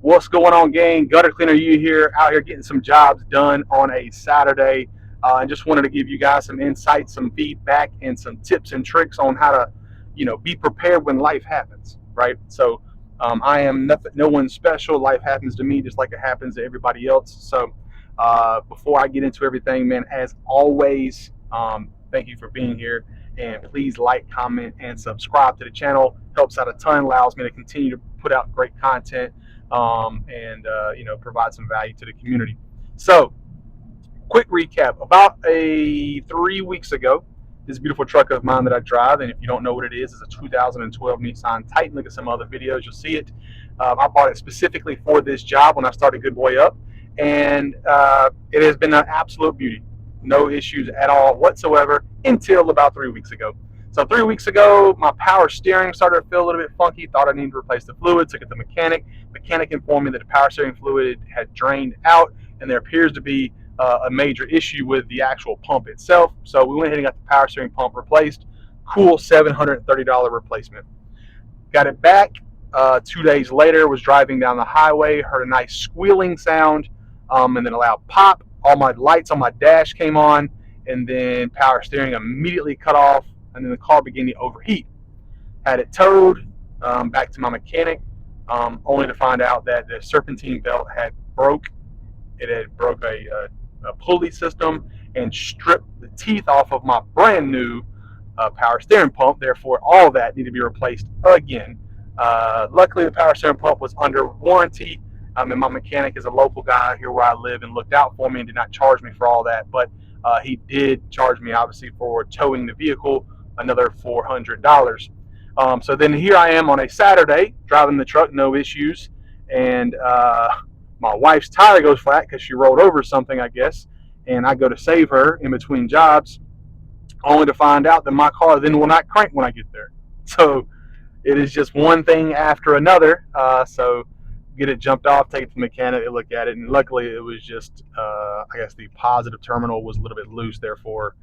What's going on, gang? Gutter Cleaner you here, out here getting some jobs done on a Saturday. And just wanted to give you guys some insights, some feedback, and some tips and tricks on how to, be prepared when life happens, right? So I am no one special. Life happens to me just like it happens to everybody else. So before I get into everything, man, as always, thank you for being here. And please like, comment, and subscribe to the channel. Helps out a ton, allows me to continue to put out great content and provide some value to the community. So, quick recap: about 3 weeks ago, this beautiful truck of mine that I drive, and if you don't know what it is, it's a 2012 Nissan Titan. Look at some other videos, you'll see it. I bought it specifically for this job when I started Good Boy Up, and it has been an absolute beauty. No issues at all whatsoever until about 3 weeks ago. So 3 weeks ago, my power steering started to feel a little bit funky. Thought I needed to replace the fluid. Took it to the mechanic. Mechanic informed me that the power steering fluid had drained out, and there appears to be a major issue with the actual pump itself. So we went ahead and got the power steering pump replaced. Cool $730 replacement. Got it back 2 days later. Was driving down the highway, heard a nice squealing sound, and then a loud pop. All my lights on my dash came on, and then power steering immediately cut off, and then the car began to overheat. Had it towed back to my mechanic, only to find out that the serpentine belt had broke. It had broke a pulley system and stripped the teeth off of my brand new power steering pump. Therefore, all that needed to be replaced again. Luckily, the power steering pump was under warranty, and my mechanic is a local guy here where I live and looked out for me and did not charge me for all that. But he did charge me, obviously, for towing the vehicle, another $400. So then here I am on a Saturday driving the truck, no issues, and my wife's tire goes flat because she rolled over something, I guess, and I go to save her in between jobs, only to find out that my car then will not crank when I get there. So it is just one thing after another. So get it jumped off, take it to the mechanic, they look at it, and luckily it was just, I guess the positive terminal was a little bit loose, therefore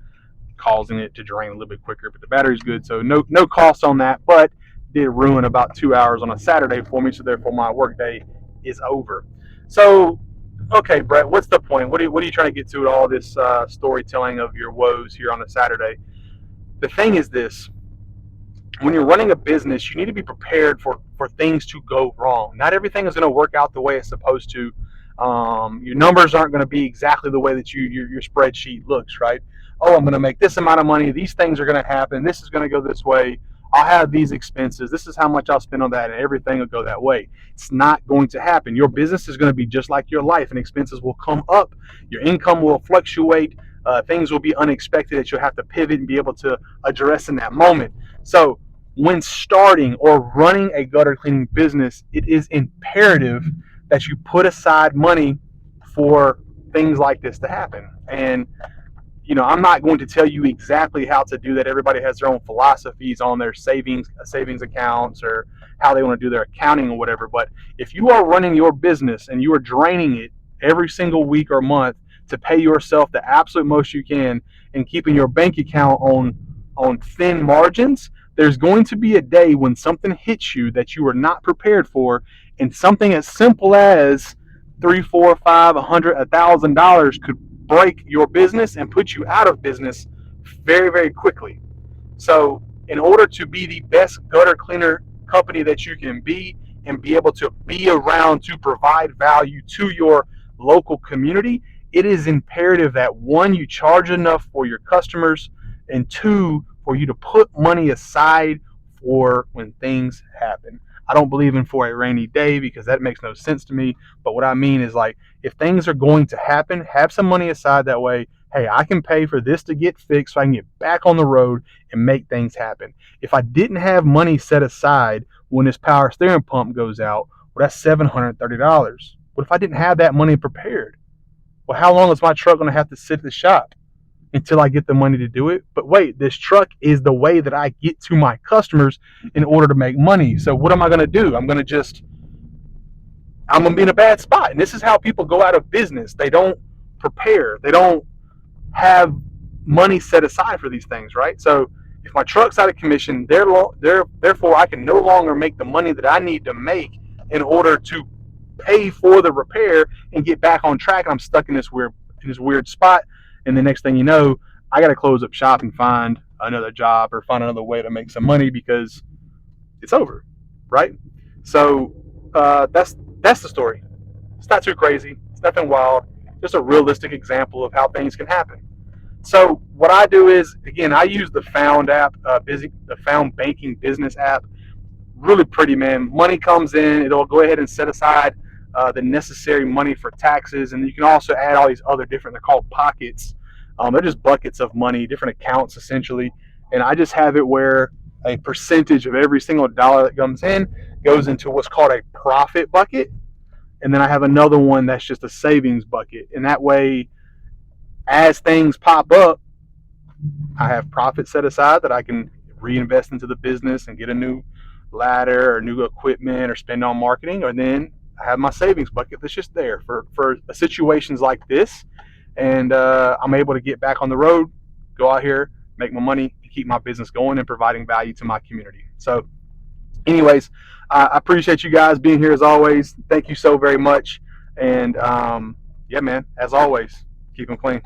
causing it to drain a little bit quicker. But the battery's good, so no cost on that, but did ruin about 2 hours on a Saturday for me, so therefore my work day is over. So, okay, Brett, what's the point? What are you trying to get to with all this storytelling of your woes here on a Saturday? The thing is this: when you're running a business, you need to be prepared for things to go wrong. Not everything is going to work out the way it's supposed to. Your numbers aren't going to be exactly the way that your spreadsheet looks, right? Oh, I'm going to make this amount of money. These things are going to happen. This is going to go this way. I'll have these expenses. This is how much I'll spend on that, and everything will go that way. It's not going to happen. Your business is going to be just like your life, and expenses will come up. Your income will fluctuate. Things will be unexpected that you'll have to pivot and be able to address in that moment. So when starting or running a gutter cleaning business, it is imperative that you put aside money for things like this to happen. And I'm not going to tell you exactly how to do that. Everybody has their own philosophies on their savings accounts or how they want to do their accounting or whatever. But if you are running your business and you are draining it every single week or month to pay yourself the absolute most you can and keeping your bank account on thin margins, there's going to be a day when something hits you that you are not prepared for, and something as simple as $3, $4, $5, $100, $1,000 could break your business and put you out of business very, very quickly. So in order to be the best gutter cleaner company that you can be and be able to be around to provide value to your local community, it is imperative that, one, you charge enough for your customers, and two, for you to put money aside for when things happen. I don't believe in for a rainy day because that makes no sense to me. But what I mean is, like, if things are going to happen, have some money aside. That way, hey, I can pay for this to get fixed so I can get back on the road and make things happen. If I didn't have money set aside when this power steering pump goes out, well, that's $730. What if I didn't have that money prepared? Well, how long is my truck going to have to sit at the shop until I get the money to do it? But wait, this truck is the way that I get to my customers in order to make money. So what am I going to do? I'm going to be in a bad spot. And this is how people go out of business. They don't prepare. They don't have money set aside for these things, right? So if my truck's out of commission, therefore I can no longer make the money that I need to make in order to pay for the repair and get back on track. And I'm stuck in this weird spot. And the next thing you know, I got to close up shop and find another job or find another way to make some money because it's over, right? So that's the story. It's not too crazy. It's nothing wild. Just a realistic example of how things can happen. So what I do is, again, I use the Found app, the Found Banking Business app. Really pretty, man. Money comes in. It'll go ahead and set aside the necessary money for taxes, and you can also add all these other different. They're called pockets. They're just buckets of money, different accounts essentially. And I just have it where a percentage of every single dollar that comes in goes into what's called a profit bucket, and then I have another one that's just a savings bucket. And that way, as things pop up, I have profit set aside that I can reinvest into the business and get a new ladder or new equipment or spend on marketing. Or then I have my savings bucket that's just there for situations like this. And I'm able to get back on the road, go out here, make my money, keep my business going and providing value to my community. So anyways, I appreciate you guys being here as always. Thank you so very much. And yeah, man, as always, keep them clean.